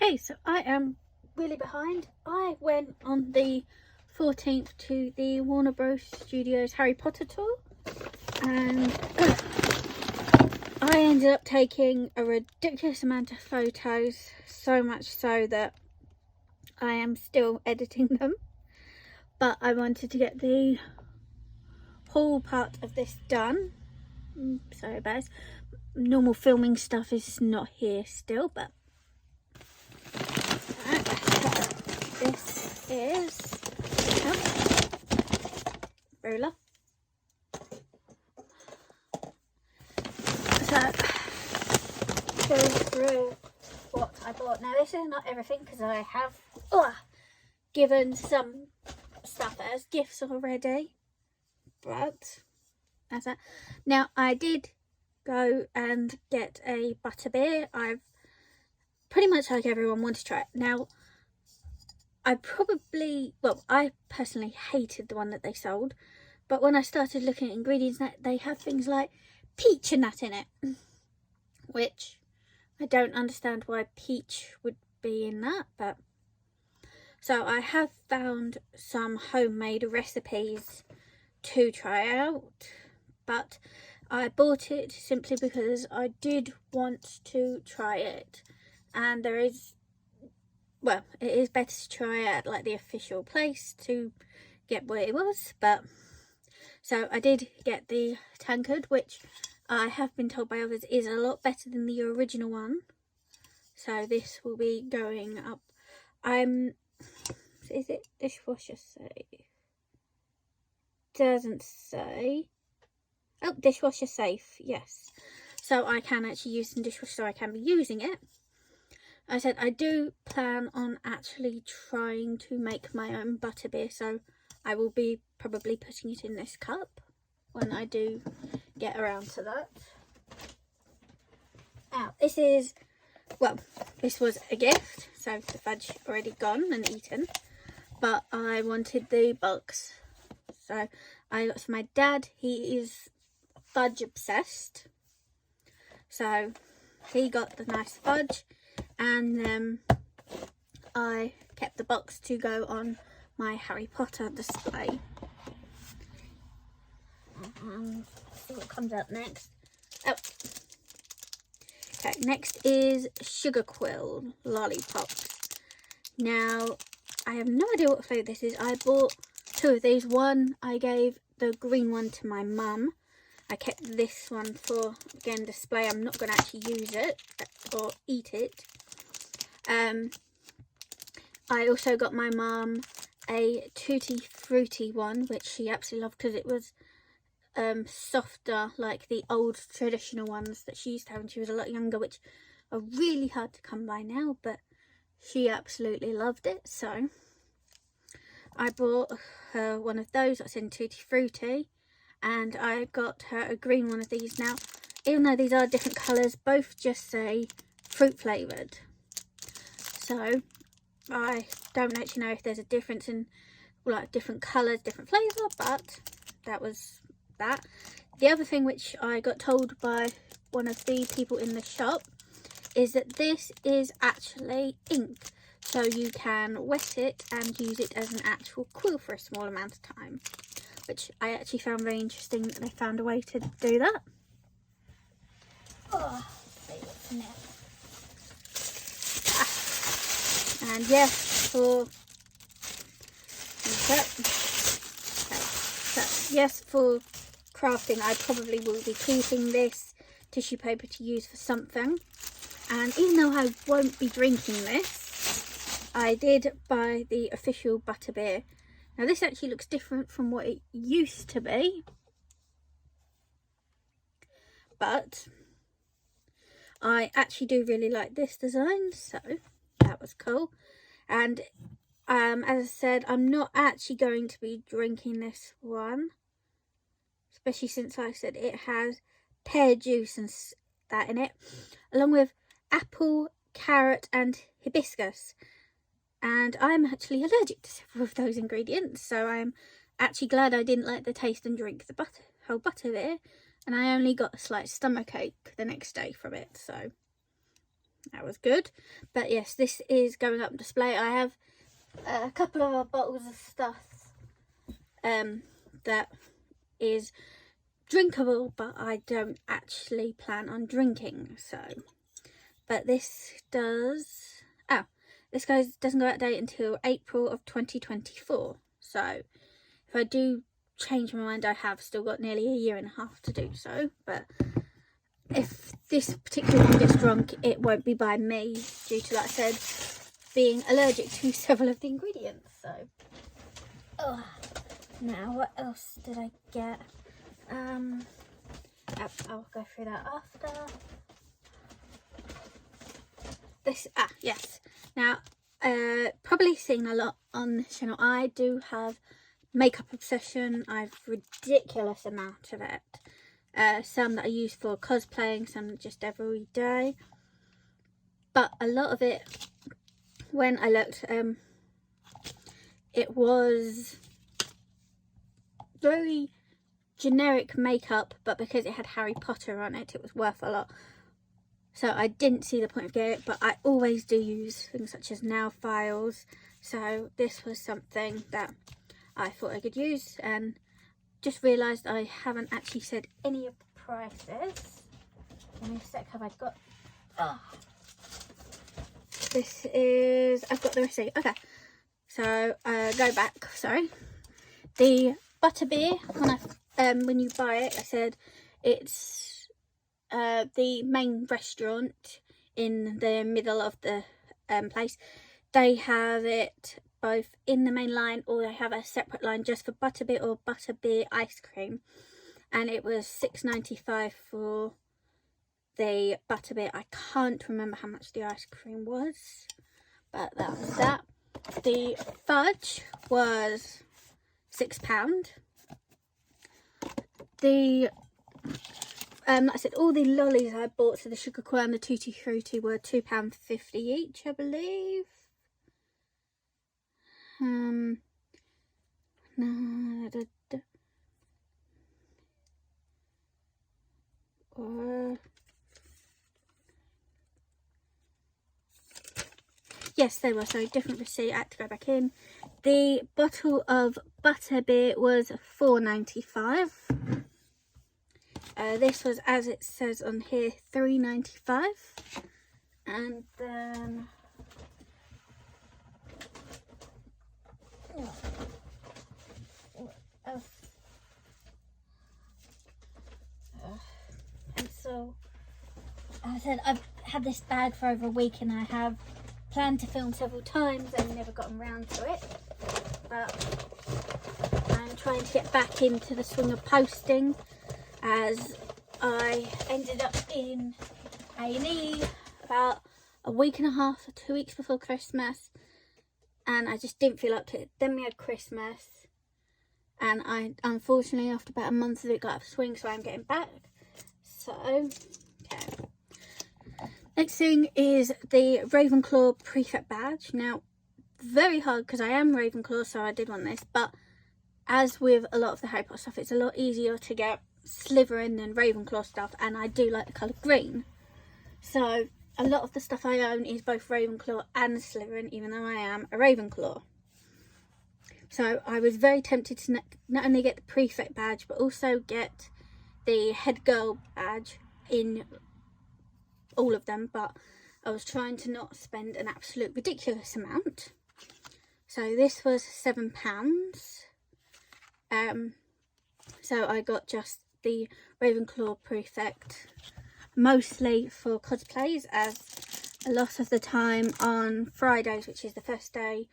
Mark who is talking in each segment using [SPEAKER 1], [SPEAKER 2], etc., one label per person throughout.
[SPEAKER 1] Okay, so I am really behind. I went on the 14th to the Warner Bros. Studios Harry Potter tour, and I ended up taking a ridiculous amount of photos, so much so that I am still editing them. But I wanted to get the whole part of this done. Sorry about this. Normal filming stuff is not here still, but this is ruler. So go through what I bought. Now this is not everything because I have given some stuff as gifts already, but that's that. Now I did go and get a butterbeer. I've pretty much, like everyone, wanted to try it. Now I personally hated the one that they sold, but when I started looking at ingredients, they have things like peach and nut in it, which I don't understand why peach would be in that. But so I have found some homemade recipes to try out, but I bought it simply because I did want to try it, and it is better to try it at like the official place to get what it was. But so I did get the tankard, which I have been told by others is a lot better than the original one. So this will be going up. Is it dishwasher safe? Doesn't say. Oh, dishwasher safe, yes. So I can actually use some dishwasher, so I can be using it. I said I do plan on actually trying to make my own butterbeer, so I will be probably putting it in this cup when I do get around to that. Now, this was a gift, so the fudge already gone and eaten, but I wanted the box. So I got for my dad. He is fudge obsessed, so he got the nice fudge, and I kept the box to go on my Harry Potter display. Let's see what comes out next. Okay, next is Sugar Quill lollipops. Now I have no idea what flavour this is. I bought two of these. One I gave the green one to my mum. I kept this one for, again, display. I'm not going to actually use it or eat it. I also got my mum a Tutti Frutti one, which she absolutely loved because it was softer, like the old traditional ones that she used to have when she was a lot younger, which are really hard to come by now, but she absolutely loved it. So I bought her one of those that's in Tutti Frutti, and I got her a green one of these. Now, even though these are different colours, both just say fruit flavoured, so I don't actually know if there's a difference in like different colours, different flavour, but that was that. The other thing which I got told by one of the people in the shop is that this is actually ink, so you can wet it and use it as an actual quill for a small amount of time, which I actually found very interesting that they found a way to do that. Let's see what's next. And yes, for crafting, I probably will be keeping this tissue paper to use for something. And even though I won't be drinking this, I did buy the official butterbeer. Now this actually looks different from what it used to be, but I actually do really like this design, so that was cool. And as I said, I'm not actually going to be drinking this one, especially since I said it has pear juice and that in it, along with apple, carrot and hibiscus. And I'm actually allergic to several of those ingredients, so I'm actually glad I didn't like the taste and drink the whole butterbeer, and I only got a slight stomachache the next day from it. So that was good. But yes, this is going up on display. I have a couple of bottles of stuff that is drinkable, but I don't actually plan on drinking. So, but this does, this doesn't go out of date until April of 2024. So if I do change my mind, I have still got nearly a year and a half to do so. But if this particular one gets drunk, it won't be by me due to, like I said, being allergic to several of the ingredients. So, now what else did I get? I'll go through that after. This, yes. Now, probably seen a lot on this channel. I do have makeup obsession. I've ridiculous amount of it. Some that I use for cosplaying, some just every day. But a lot of it, when I looked, it was very generic makeup, but because it had Harry Potter on it, it was worth a lot. So I didn't see the point of getting it, but I always do use things such as nail files. So this was something that I thought I could use, and just realised I haven't actually said any of the prices. Give me a sec, have I got... This is... I've got the receipt. Okay. So, go back, sorry. The butterbeer, when you buy it, I said it's the main restaurant in the middle of the place. They have it both in the main line, or they have a separate line just for butterbeer or butterbeer ice cream, and it was £6.95 for the butterbeer. I can't remember how much the ice cream was, but that was that. The fudge was £6. The like I said, all the lollies I bought, so the sugar coil and the tutti frutti, were £2.50 each, I believe. Yes, they were. So different receipt. I had to go back in. The bottle of butterbeer was £4.95. This was, as it says on here, £3.95. And then and so, as I said, I've had this bag for over a week, and I have planned to film several times and never gotten around to it. But I'm trying to get back into the swing of posting, as I ended up in A&E about a week and a half or 2 weeks before Christmas, and I just didn't feel up to it. Then we had Christmas, and I unfortunately, after about a month of it, got out of swing, so I'm getting back. So, okay. Next thing is the Ravenclaw Prefect Badge. Now, very hard because I am Ravenclaw, so I did want this, but as with a lot of the Harry Potter stuff, it's a lot easier to get Slytherin than Ravenclaw stuff, and I do like the colour green. So a lot of the stuff I own is both Ravenclaw and Slytherin, even though I am a Ravenclaw. So I was very tempted to not only get the Prefect Badge, but also get the Head Girl Badge in all of them, but I was trying to not spend an absolute ridiculous amount. So this was £7. So I got just the Ravenclaw Prefect, mostly for cosplays, as a lot of the time on Fridays, which is the first day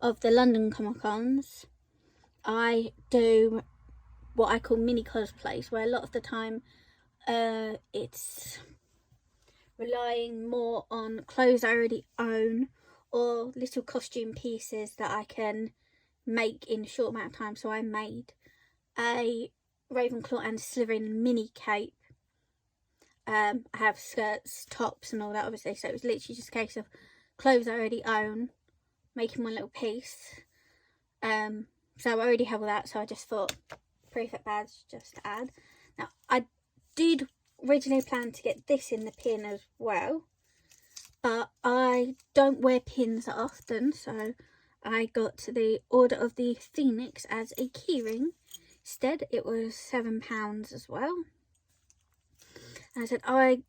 [SPEAKER 1] of the London Comic Cons, I do what I call mini cosplays, where a lot of the time it's relying more on clothes I already own, or little costume pieces that I can make in a short amount of time. So I made a Ravenclaw and Slytherin mini cape. I have skirts, tops and all that, obviously, so it was literally just a case of clothes I already own, making one little piece. So I already have all that, so I just thought Prefect Badge just to add. Now, I did originally plan to get this in the pin as well, but I don't wear pins that often, so I got the Order of the Phoenix as a keyring. Instead, it was £7 as well. And I said I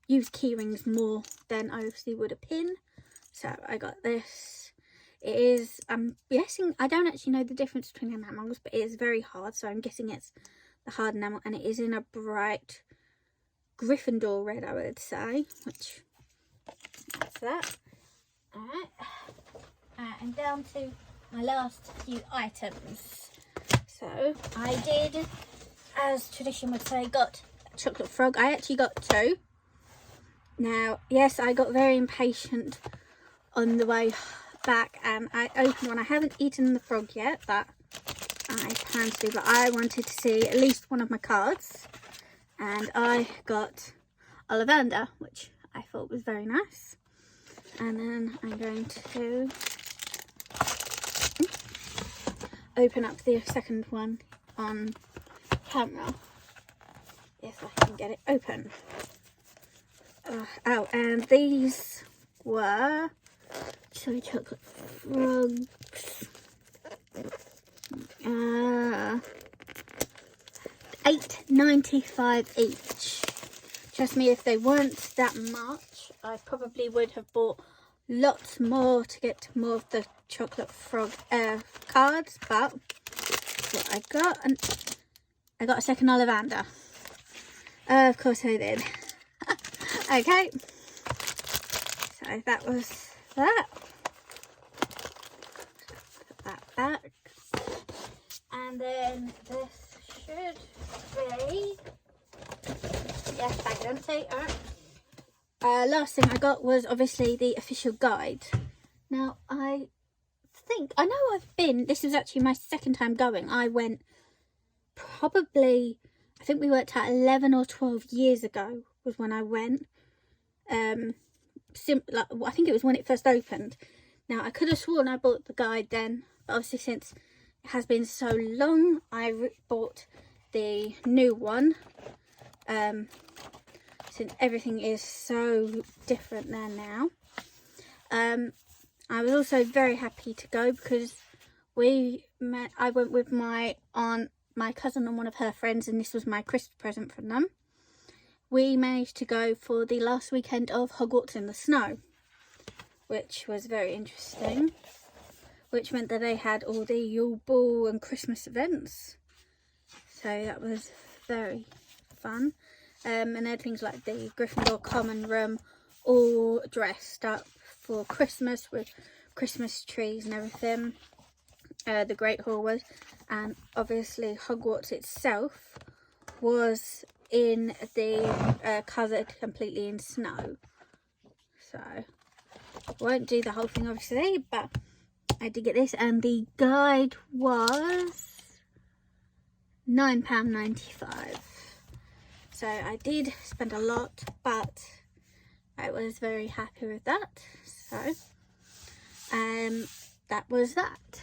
[SPEAKER 1] use keyrings more than I obviously would a pin, so I got this. It is, I'm guessing, I don't actually know the difference between enamels, but it is very hard, so I'm guessing it's the hard enamel, and it is in a bright Gryffindor red, I would say, which, that's that. Alright, and down to my last few items. So, I did, as tradition would say, got a chocolate frog. I actually got 2. Now, yes, I got very impatient on the way back, and I opened one. I haven't eaten the frog yet, that I plan to do, but I wanted to see at least one of my cards, and I got Ollivander, which I thought was very nice. And then I'm going to open up the second one on camera, if I can get it open. Oh, and these were Cherry Chocolate Frogs. £8.95 each. Trust me, if they weren't that much, I probably would have bought lots more to get more of the Chocolate Frog cards, but that's what I got. And I got a second Ollivander. Of course I did. Okay, so that was that. Put that back. And then this should be, yes, bag empty. Alright. Last thing I got was obviously the official guide. Now, I know I've been, this was actually my second time going. I went probably, I think we worked out 11 or 12 years ago was when I went. I think it was when it first opened. Now, I could have sworn I bought the guide then, but obviously since it has been so long, I bought the new one. Since everything is so different there now. I was also very happy to go because I went with my aunt, my cousin and one of her friends, and this was my Christmas present from them. We managed to go for the last weekend of Hogwarts in the Snow, which was very interesting, which meant that they had all the Yule Ball and Christmas events. So that was very fun. And they had things like the Gryffindor Common Room all dressed up for Christmas with Christmas trees and everything. The Great Hall was, and obviously Hogwarts itself was in the covered completely in snow. So won't do the whole thing obviously, but I did get this, and the guide was £9.95. So I did spend a lot, but I was very happy with that. So that was that.